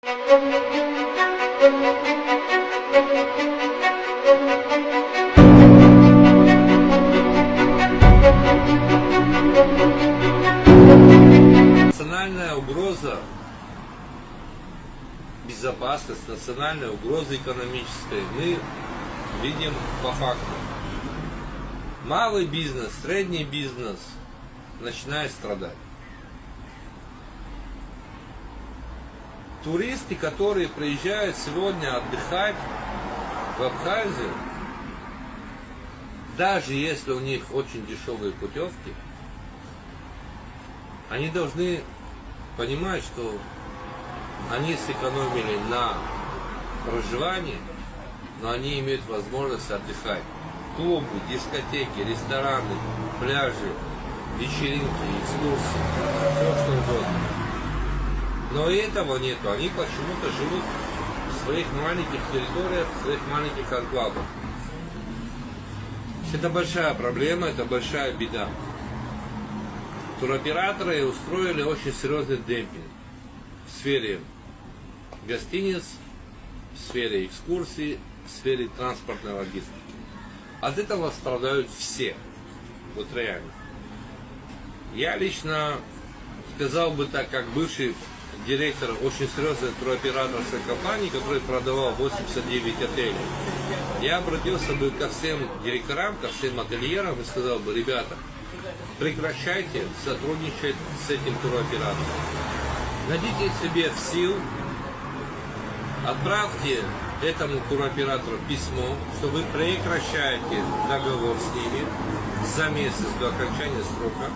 Национальная угроза, безопасность, национальная угроза экономическая мы видим по факту. Малый бизнес, средний бизнес начинает страдать. Туристы, которые приезжают сегодня отдыхать в Абхазию, даже если у них очень дешевые путевки, они должны понимать, что они сэкономили на проживании, но они имеют возможность отдыхать. Клубы, дискотеки, рестораны, пляжи, вечеринки, экскурсии, все что угодно. Но этого нету. Они почему-то живут в своих маленьких территориях, в своих маленьких анклавах. Это большая проблема, это большая беда. Туроператоры устроили очень серьезный демпинг в сфере гостиниц, в сфере экскурсий, в сфере транспортной логистики. От этого страдают все. Вот реально. Я лично сказал бы так, как бывший директор очень серьезной туроператорской компании, который продавал 89 отелей. Я обратился бы ко всем директорам, ко всем ательерам и сказал бы: ребята, прекращайте сотрудничать с этим туроператором. Найдите себе сил, отправьте этому туроператору письмо, что вы прекращаете договор с ними за месяц до окончания срока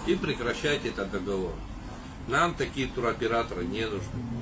и прекращаете этот договор. Нам такие туроператоры не нужны.